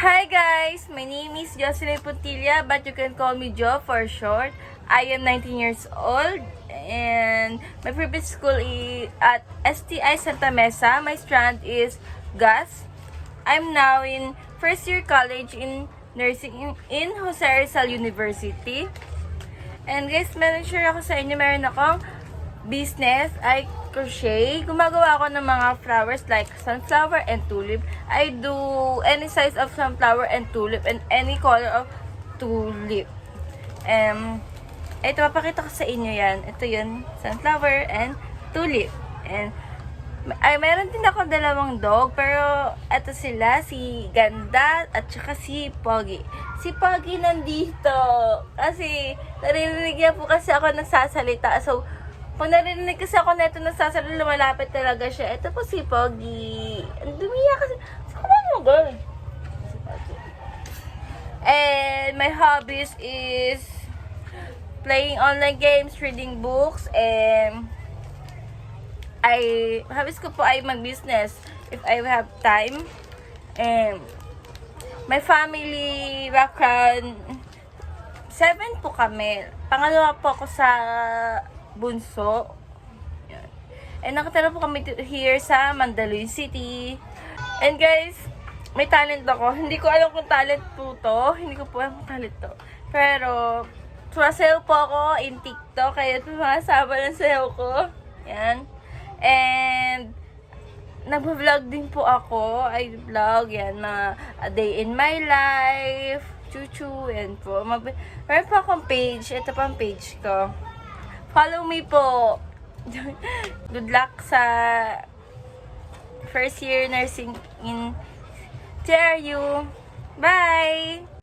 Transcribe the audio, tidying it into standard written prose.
Hi guys! My name is Jocelyn Puntilla, but you can call me Jo for short. I am 19 years old and my previous school is at STI Santa Mesa. My strand is GAS. I'm now in first year college in nursing in Jose Rizal University. And guys, meron share ako sa inyo. Meron akong business. I crochet. Gumagawa ako ng mga flowers like sunflower and tulip. I do any size of sunflower and tulip and any color of tulip. Ito, papakita ko sa inyo yan. Ito yun, sunflower and tulip. And meron din ako dalawang dog, pero ito sila, si Ganda at saka si Pogi. Si Pogi nandito kasi narinig niya po kasi ako nagsasalita. So, pag narinig kasi ako na ito nagsasalita, lumalapit talaga siya. Ito po si Pogi. Ang dumiya kasi. Saan ka mo, girl? Si Pogi. And my hobbies is playing online games, reading books, and habis ko po ay mag-business if I have time. And my family background, 7 po kami. Pangalawa po ako sa bunso. Yan. And nakatira po kami here sa Mandaluyong City. And guys, may talent ako. Hindi ko alam kung talent po to. Hindi ko po alam kung talent to. Pero, sumasayaw po ako in TikTok. Kaya sumasama ng sayaw ko. Yan. And nag-vlog din po ako. I vlog yan na a day in my life. Chuchu. Yan po. Meron po akong page. Ito pa ang page ko. Follow me po. Good luck sa first year nursing in TRU. Bye!